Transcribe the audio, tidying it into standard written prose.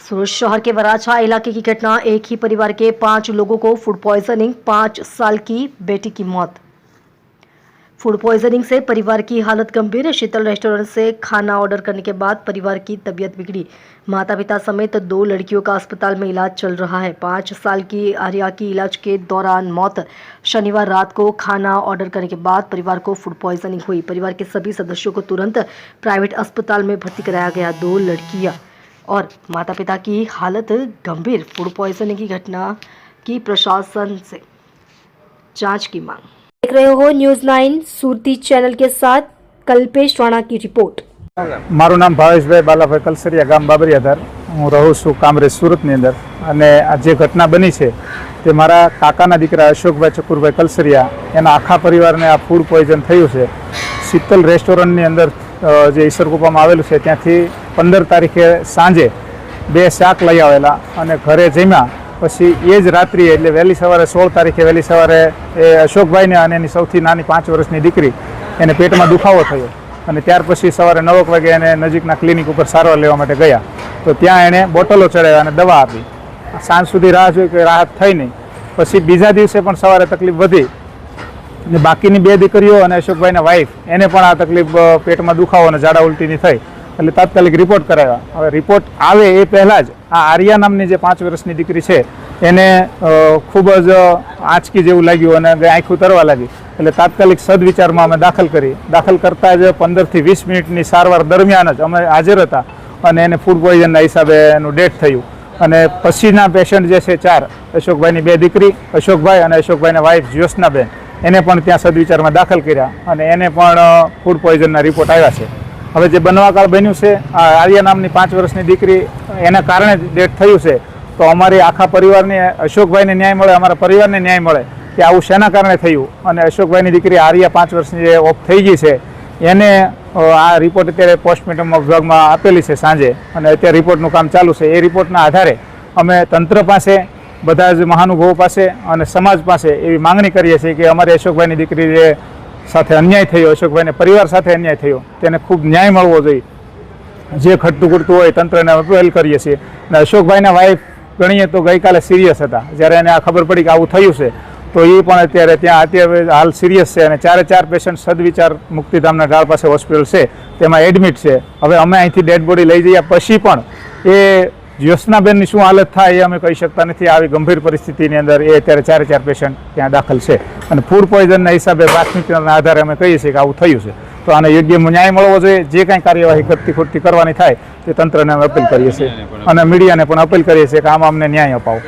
सूरत शहर के वराछा इलाके की घटना, एक ही परिवार के 5 लोगों को फूड पॉइजनिंग, 5 साल की बेटी की मौत। फूड पॉइजनिंग से परिवार की हालत गंभीर। शीतल रेस्टोरेंट से खाना ऑर्डर करने के बाद परिवार की तबीयत बिगड़ी। माता पिता समेत 2 लड़कियों का अस्पताल में इलाज चल रहा है। 5 साल की आर्या की इलाज के दौरान मौत। शनिवार रात को खाना ऑर्डर करने के बाद परिवार को फूड पॉइजनिंग हुई। परिवार के सभी सदस्यों को तुरंत प्राइवेट अस्पताल में भर्ती कराया गया। 2 लड़कियां और माता पिता की हालत गंभीर। फूड पॉइजनिंग की घटना की प्रशासन से जांच की मांग। देख रहे हो न्यूज़ 9 सुरती चैनल के साथ कल्पेश राणा की रिपोर्ट। मारू नाम भावेशभाई बालाभाई कलसरिया, गाम बाबरियाधार। हूँ रहूँ छूँ कामरेज सूरतनी अंदर। अने आ जे घटना बनी है ते मारा काकाना दीकरा अशोकभाई चकुरभाई कलसरिया एना आखा परिवारने आ फूड पॉइजन थयुं छे। शीतल रेस्टोरंटनी अंदर जे ईश्वरकुपामां आवेलुं छे त्यांथी 15 तारीखे सांजे 2 શાક લઈ આવેલા અને ઘરે જમ્યા। પછી એ જ રાત્રિએ એટલે વહેલી સવારે 16 તારીખે વહેલી સવારે એ અશોકભાઈને અને એની સૌથી નાની 5 વર્ષની દીકરી એને પેટમાં દુખાવો થયો અને ત્યાર પછી સવારે 9 વાગે એને નજીકના ક્લિનિક ઉપર સારવાર લેવા માટે ગયા તો ત્યાં એણે બોટલો ચડાવ્યા અને દવા આપી। સાંજ સુધી રાહ જોઈ કે રાહત થઈ નહીં। પછી બીજા દિવસે પણ સવારે તકલીફ વધી ને બાકીની 2 દીકરીઓ અને અશોકભાઈના વાઈફ એને પણ આ તકલીફ પેટમાં દુખાવો અને ઝાડા ઉલટીની થઈ એટલે તાત્કાલિક રિપોર્ટ કરાવ્યા। હવે રિપોર્ટ આવે એ પહેલાં જ આ આર્યા નામની જે 5 વર્ષની દીકરી છે એને ખૂબ જ આંચકી જેવું લાગ્યું અને આંખું તરવા લાગી એટલે તાત્કાલિક સદવિચારમાં અમે દાખલ કરી। દાખલ કરતાં જ 15 થી 20 મિનિટની સારવાર દરમિયાન જ અમે હાજર હતા અને એને ફૂડ પોઈઝનના હિસાબે એનું ડેથ થયું। અને પછીના પેશન્ટ જે છે 4 અશોકભાઈની 2 દીકરી અશોકભાઈ અને અશોકભાઈના વાઈફ જ્યોત્સનાબેન એને પણ ત્યાં સદવિચારમાં દાખલ કર્યા અને એને પણ ફૂડ પોઈઝનના રિપોર્ટ આવ્યા છે। હવે જે બનવાકાળ બન્યું છે આ આર્યા નામની 5 વર્ષની દીકરી એના કારણે ડેથ થયું છે તો અમારી આખા પરિવારને અશોકભાઈને ન્યાય મળે, અમારા પરિવારને ન્યાય મળે કે આવું શેના કારણે થયું। અને અશોકભાઈની દીકરી આર્યા 5 વર્ષની જે ઓફ થઈ ગઈ છે એને આ રિપોર્ટ અત્યારે પોસ્ટમોર્ટમ વિભાગમાં આપેલી છે સાંજે અને અત્યારે રિપોર્ટનું કામ ચાલુ છે। એ રિપોર્ટના આધારે અમે તંત્ર પાસે, બધા જ મહાનુભાવો પાસે અને સમાજ પાસે એવી માંગણી કરીએ છીએ કે અમારી અશોકભાઈની દીકરી જે સાથે અન્યાય થયો, અશોકભાઈને પરિવાર સાથે અન્યાય થયો તેને ખૂબ ન્યાય મળવો જોઈએ। જે ઘટતું ઘટતું હોય તંત્રને અપીલ કરીએ છીએ। અને અશોકભાઈના વાઈફ ગણીએ તો ગઈકાલે સિરિયસ હતા જ્યારે એને આ ખબર પડી કે આવું થયું છે તો એ પણ અત્યારે હાલ સિરિયસ છે અને 4 પેશન્ટ સદવિચાર મુક્તિધામના ઢાળ પાસે હોસ્પિટલ છે તેમાં એડમિટ છે। હવે અમે અહીંથી ડેડ બોડી લઈ જઈએ પછી પણ એ જ્યોત્સનાબેનની શું હાલત થાય એ અમે કહી શકતા નથી। આવી ગંભીર પરિસ્થિતિની અંદર એ અત્યારે 4 પેશન્ટ ત્યાં દાખલ છે અને ફૂડ પોઈઝનના હિસાબે પ્રાથમિકતાના આધારે અમે કહીએ છીએ કે આવું થયું છે તો આને યોગ્ય ન્યાય મળવો જોઈએ। જે કાંઈ કાર્યવાહી કરતી ખોટી કરવાની થાય તે તંત્રને અમે અપીલ કરીએ છીએ અને મીડિયાને પણ અપીલ કરીએ છીએ કે આમાં અમને ન્યાય અપાવો।